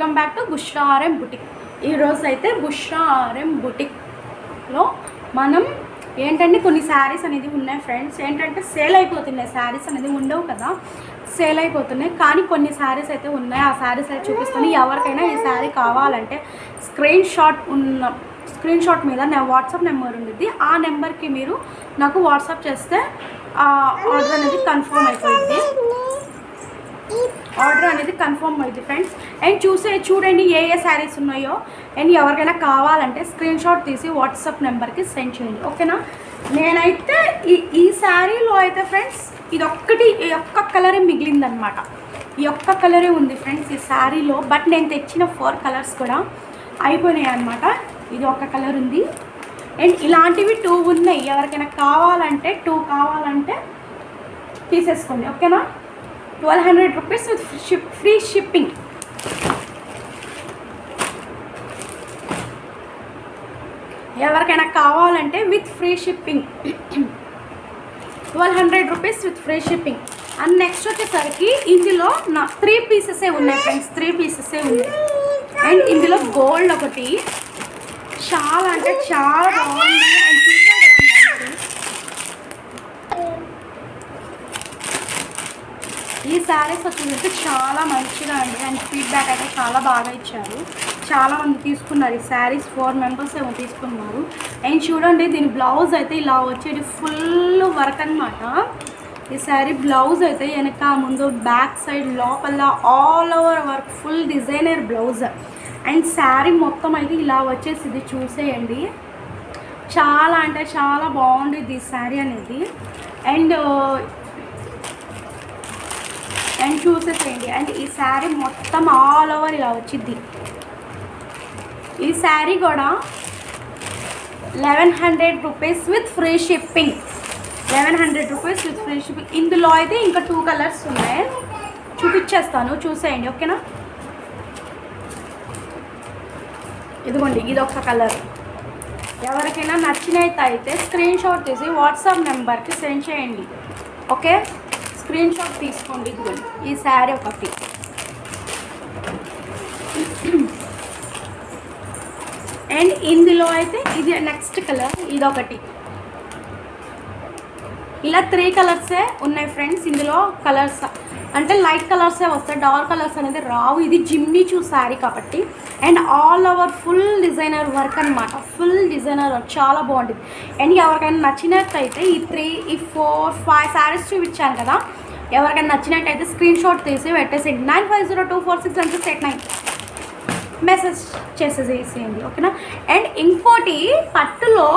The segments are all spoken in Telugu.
Welcome back to Bushra RM boutique. ఈరోజు అయితే బుష్రా ఆర్ఎం బుటిక్లో మనం ఏంటంటే కొన్ని శారీస్ అనేది ఉన్నాయి ఫ్రెండ్స్. ఏంటంటే సేల్ అయిపోతున్నాయి, శారీస్ అనేది ఉండవు కదా, సేల్ అయిపోతున్నాయి. కానీ కొన్ని శారీస్ అయితే ఉన్నాయి, ఆ శారీస్ అయితే చూపిస్తాను. ఎవరికైనా ఈ శారీ కావాలంటే స్క్రీన్ షాట్ మీద నా వాట్సాప్ నెంబర్ ఉంది, ఆ నెంబర్కి మీరు నాకు వాట్సాప్ చేస్తే ఆర్డర్ అనేది కన్ఫర్మ్ అయిపోయింది, ఆర్డర్ అనేది కన్ఫర్మ్ అయింది ఫ్రెండ్స్. అండ్ చూడండి ఏ శారీస్ ఉన్నాయో. అండ్ ఎవరికైనా కావాలంటే స్క్రీన్ షాట్ తీసి వాట్సాప్ నెంబర్కి సెండ్ చేయండి, ఓకేనా. నేనైతే ఈ శారీలో అయితే ఫ్రెండ్స్ ఈ ఒక్క కలరే మిగిలిందనమాట, ఈ ఒక్క కలరే ఉంది ఫ్రెండ్స్ ఈ శారీలో. బట్ నేను తెచ్చిన 4 కలర్స్ కూడా అయిపోయినాయి అనమాట. ఇది ఒక్క కలర్ ఉంది అండ్ ఇలాంటివి 2 ఉన్నాయి. ఎవరికైనా కావాలంటే 2 కావాలంటే తీసేసుకోండి, ఓకేనా. 1200 రూపీస్ విత్ ఫ్రీ షిప్పింగ్. ఎవరికైనా కావాలంటే with free shipping 1200 rupees with free shipping. And next వచ్చేసరికి ఇందులో 3 పీసెసే ఉన్నాయి ఫ్రెండ్స్, 3 పీసెసే ఉన్నాయి. అండ్ ఇందులో గోల్డ్ ఒకటి చాలా అంటే చాలా బాగుంది. అండ్ ఈ శారీస్ వచ్చేసి చాలా మంచిగా అండి. అండ్ ఫీడ్బ్యాక్ అయితే చాలా బాగా ఇచ్చారు, చాలామంది తీసుకున్నారు ఈ శారీస్. 4 మెంబర్స్ ఏమో తీసుకున్నారు. అండ్ చూడండి దీని బ్లౌజ్ అయితే ఇలా వచ్చేది ఫుల్ వర్క్ అనమాట. ఈ శారీ బ్లౌజ్ అయితే వెనక ముందు బ్యాక్ సైడ్ లోపల all over work, full designer blouse. And sari మొత్తం అయితే ఇలా వచ్చేసింది, చూసేయండి. చాలా అంటే చాలా బాగుండేది ఈ శారీ అనేది. అండ్ చూసేసేయండి. అండ్ ఈ శారీ మొత్తం ఆల్ ఓవర్ ఇలా వచ్చింది. ఈ శారీ కూడా 1100 rupees with free shipping, 1100 rupees with free shipping. ఇందులో అయితే ఇంకా 2 కలర్స్ ఉన్నాయి, చూపించేస్తాను, చూసేయండి, ఓకేనా. ఇదిగోండి ఇది ఒక కలర్. ఎవరికైనా నచ్చినైతే స్క్రీన్ షాట్ తీసి వాట్సాప్ నెంబర్కి సెండ్ చేయండి, ఓకే. స్క్రీన్ షాట్ తీసుకోండి. ఇదిగోండి ఈ శారీ ఒకటి. అండ్ ఇందులో అయితే ఇది నెక్స్ట్ కలర్, ఇదొకటి. ఇలా 3 కలర్సే ఉన్నాయి ఫ్రెండ్స్. ఇందులో కలర్స్ అంటే లైట్ కలర్సే వస్తాయి, డార్క్ కలర్స్ అనేది రావు. ఇది జిమ్నీ చూ శారీ కాబట్టి. And all over full designer work అనమాట, ఫుల్ డిజైనర్ వర్క్ చాలా బాగుంటుంది. అండ్ ఎవరికైనా నచ్చినట్టయితే ఈ 4-5 శారీస్ చూపించాను కదా, ఎవరికైనా నచ్చినట్టయితే స్క్రీన్ షాట్ తీసి పెట్టేసేయండి. 9502461689 మెసేజ్ చేసేసేయండి, ఓకేనా. అండ్ ఇంకోటి పట్టులో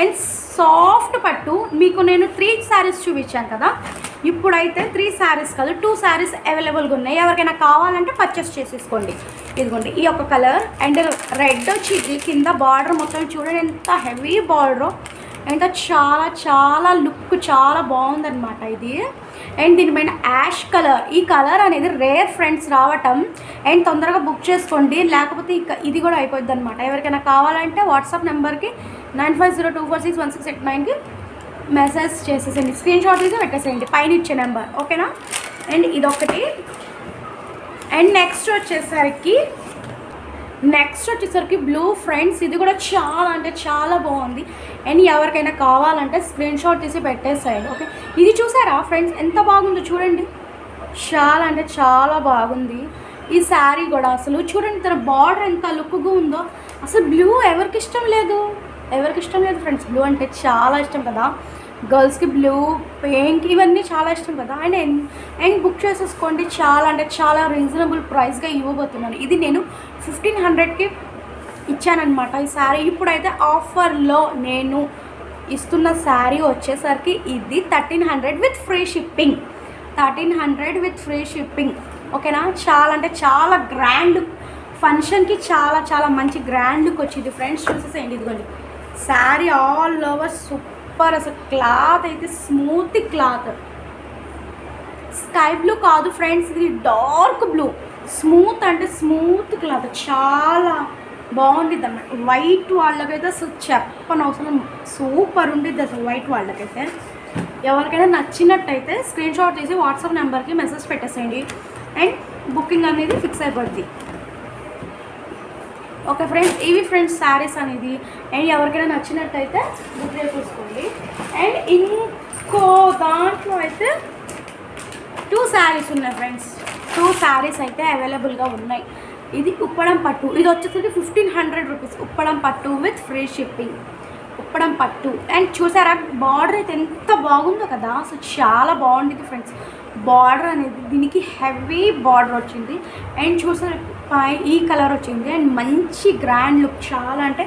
అండ్ సాఫ్ట్ పట్టు మీకు నేను 3 శారీస్ చూపించాను కదా, ఇప్పుడైతే 3 శారీస్ కాదు 2 శారీస్ అవైలబుల్గా ఉన్నాయి. ఎవరికైనా కావాలంటే పర్చేస్ చేసేసుకోండి. ఇదిగోండి ఈ ఒక కలర్. అండ్ రెడ్ వచ్చి కింద బార్డర్ మొత్తం చూడండి ఎంత హెవీ బార్డర్, అండ్ చాలా చాలా లుక్ చాలా బాగుందన్నమాట ఇది. అండ్ దీనిపైన యాష్ కలర్, ఈ కలర్ అనేది రేర్ ఫ్రెండ్స్ రావటం. అండ్ తొందరగా బుక్ చేసుకోండి, లేకపోతే ఇది కూడా అయిపోద్ది అనమాట. ఎవరికైనా కావాలంటే వాట్సాప్ నెంబర్కి 9502461689కి మెసేజ్ చేసేసేయండి, స్క్రీన్ షాట్ తీసి పెట్టేసేయండి, పైన ఇచ్చే నెంబర్, ఓకేనా. అండ్ ఇదొకటి. అండ్ నెక్స్ట్ వచ్చేసరికి బ్లూ ఫ్రెండ్స్. ఇది కూడా చాలా అంటే చాలా బాగుంది. అండ్ ఎవరికైనా కావాలంటే స్క్రీన్ షాట్ తీసి పెట్టేసేయండి, ఓకే. ఇది చూసారా ఫ్రెండ్స్ ఎంత బాగుందో చూడండి, చాలా అంటే చాలా బాగుంది ఈ శారీ కూడా. అసలు చూడండి తన బార్డర్ ఎంత లుక్గా ఉందో. అసలు బ్లూ ఎవరికి ఇష్టం లేదు ఫ్రెండ్స్. బ్లూ అంటే చాలా ఇష్టం కదా గర్ల్స్కి, బ్లూ పింక్ ఇవన్నీ చాలా ఇష్టం కదా. అండ్ బుక్ చేసేసుకోండి, చాలా అంటే చాలా రీజనబుల్ ప్రైస్గా ఇవ్వబోతున్నాను. ఇది నేను 1500కి ఇచ్చానమాట ఈ శారీ. ఇప్పుడైతే ఆఫర్లో నేను ఇస్తున్న శారీ వచ్చేసరికి ఇది 1300 with free shipping, 1300 with free shipping, ఓకేనా. చాలా అంటే చాలా గ్రాండ్ ఫంక్షన్కి చాలా చాలా మంచి గ్రాండ్ లుక్ వచ్చింది ఫ్రెండ్స్. చూసేసేయండి, ఇదిగోండి శారీ ఆల్ ఓవర్ సూపర్. అసలు క్లాత్ అయితే స్మూత్ క్లాత్, స్కై బ్లూ కాదు ఫ్రెండ్స్, ఇది డార్క్ బ్లూ, స్మూత్ అంటే స్మూత్ క్లాత్, చాలా బాగుండిద్ది అన్నమాట. వైట్ వాళ్ళకైతే అసలు చెప్పనవసరం, సూపర్ ఉండిద్ది అసలు వైట్ వాళ్ళకైతే. ఎవరికైనా నచ్చినట్టయితే స్క్రీన్ షాట్ తీసి వాట్సాప్ నెంబర్కి మెసేజ్ పెట్టేసేయండి అండ్ బుకింగ్ అనేది ఫిక్స్ అయిపోద్ది. ఓకే ఫ్రెండ్స్, ఇవి ఫ్రెండ్స్ శారీస్ అనేది. అండ్ ఎవరికైనా నచ్చినట్టయితే బుక్ చేసుకోండి. అండ్ ఇంకో దాంట్లో అయితే 2 శారీస్ ఉన్నాయి ఫ్రెండ్స్. 2 శారీస్ అయితే అవైలబుల్గా ఉన్నాయి. ఇది ఉప్పడం పట్టు, ఇది వచ్చేసరికి 1500 రూపీస్. ఉప్పడం పట్టు విత్ ఫ్రీ షిప్పింగ్. ఉప్పడం పట్టు. అండ్ చూసారా బార్డర్ అయితే ఎంత బాగుందో కదా, అసలు చాలా బాగుంటుంది ఫ్రెండ్స్. బార్డర్ అనేది దీనికి హెవీ బార్డర్ వచ్చింది. అండ్ చూసారా ఈ కలర్ వచ్చింది. అండ్ మంచి గ్రాండ్ లుక్, చాలా అంటే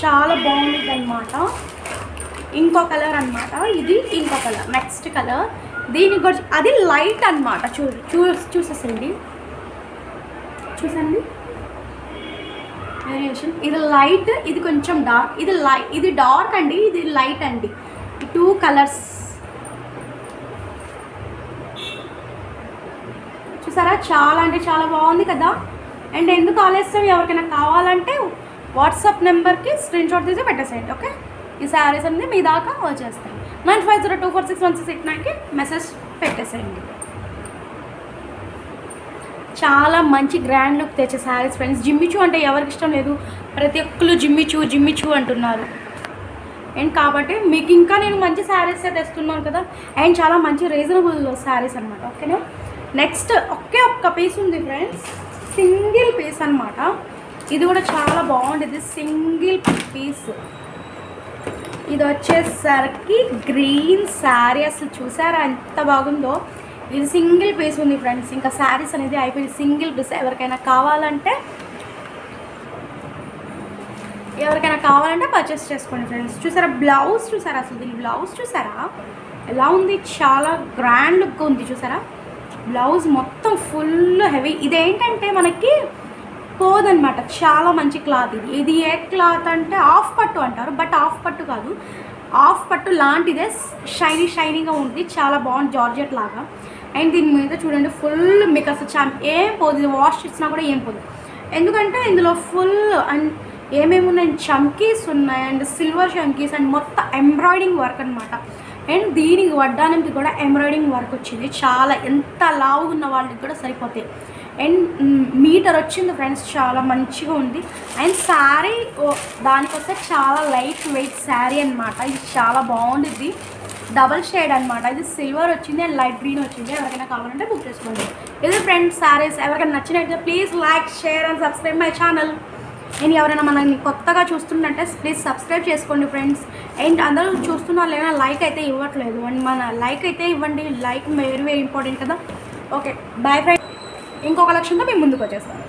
చాలా బాగుంటుంది అనమాట. ఇంకో కలర్ అనమాట, ఇది ఇంకో కలర్, నెక్స్ట్ కలర్. దీనికి కూడా అది లైట్ అనమాట. చూసేసండి, చూసండి వేరియేషన్. ఇది లైట్, ఇది కొంచెం డార్క్. ఇది డార్క్ అండి, ఇది లైట్ అండి. 2 కలర్స్ చూసారా, చాలా అంటే చాలా బాగుంది కదా. అండ్ ఎందుకు ఆలస్యం, ఎవరికైనా కావాలంటే వాట్సాప్ నెంబర్కి స్క్రీన్ షాట్ తీసి పెట్టేసేయండి. ఓకే, ఈ శారీస్ అనేది మీ దాకా వచ్చేస్తాయి. 9502461689కి మెసేజ్ పెట్టేసేయండి. చాలా మంచి గ్రాండ్ లుక్ తెచ్చే శారీస్ ఫ్రెండ్స్. జిమ్మిచూ అంటే ఎవరికి ఇష్టం లేదు, ప్రతి ఒక్కరు జిమ్మిచూ అంటున్నారు. అండ్ కాబట్టి మీకు ఇంకా నేను మంచి శారీస్ తెస్తున్నాను కదా. అండ్ చాలా మంచి రీజనబుల్ శారీస్ అనమాట. ఓకేనా. నెక్స్ట్ ఒక్క పీస్ ఉంది ఫ్రెండ్స్, సింగిల్ పీస్ అనమాట. ఇది కూడా చాలా బాగుంటుంది, సింగిల్ పీస్. ఇది వచ్చేసరికి గ్రీన్ శారీ, అసలు చూసారా ఎంత బాగుందో. ఇది సింగిల్ పీస్ ఉంది ఫ్రెండ్స్. ఇంకా శారీస్ అనేది అయిపోయింది, సింగిల్ పీస్. ఎవరికైనా కావాలంటే పర్చేస్ చేసుకోండి ఫ్రెండ్స్. చూసారా బ్లౌజ్, చూసారా అసలు దీని బ్లౌజ్ చూసారా ఎలా ఉంది, చాలా గ్రాండ్ లుక్ ఉంది. చూసారా బ్లౌజ్ మొత్తం ఫుల్ హెవీ. ఇదేంటంటే మనకి పోదనమాట, చాలా మంచి క్లాత్. ఇది ఏ క్లాత్ అంటే ఆఫ్ పట్టు అంటారు, బట్ ఆఫ్ పట్టు కాదు, ఆఫ్ పట్టు లాంటిదే. షైనీగా ఉంది, చాలా బాగుంది, జార్జెట్ లాగా. అండ్ దీని మీద చూడండి ఫుల్ మీకు అసలు ఏం పోదు, ఇది వాష్ చేసినా కూడా ఏం పోదు. ఎందుకంటే ఇందులో ఫుల్ అండ్ ఏమేమి ఉన్నాయి, చమ్కీస్ ఉన్నాయి అండ్ సిల్వర్ చమ్కీస్ అండ్ మొత్తం ఎంబ్రాయిడింగ్ వర్క్ అనమాట. అండ్ దీనికి వడ్డానికి కూడా ఎంబ్రాయిడింగ్ వర్క్ వచ్చింది. చాలా ఎంత లావుగా ఉన్న వాళ్ళకి కూడా సరిపోతాయి. అండ్ మీటర్ వచ్చింది ఫ్రెండ్స్, చాలా మంచిగా ఉంది. అండ్ శారీ దానికొస్తే చాలా లైట్ వెయిట్ శారీ అనమాట. ఇది చాలా బాగుంటుంది, డబల్ షేడ్ అనమాట. ఇది సిల్వర్ వచ్చింది అండ్ లైట్ గ్రీన్ వచ్చింది. ఎవరికైనా కావాలంటే బుక్ చేసుకోండి. ఇది ఫ్రెండ్స్ శారీస్. ఎవరికైనా నచ్చినట్లయితే please like, share and subscribe my channel. నేను ఎవరైనా మనల్ని కొత్తగా చూస్తున్నట్టే ప్లీజ్ సబ్స్క్రైబ్ చేసుకోండి ఫ్రెండ్స్. అండ్ అందరూ చూస్తున్నారు లేదా లైక్ అయితే ఇవ్వట్లేదు, అండ్ మన లైక్ అయితే ఇవ్వండి. లైక్ వెరీ ఇంపార్టెంట్ కదా. ఓకే బాయ్ ఫ్రెండ్స్, ఇంకో కలెక్షన్తో మేము ముందుకు వచ్చేస్తాను.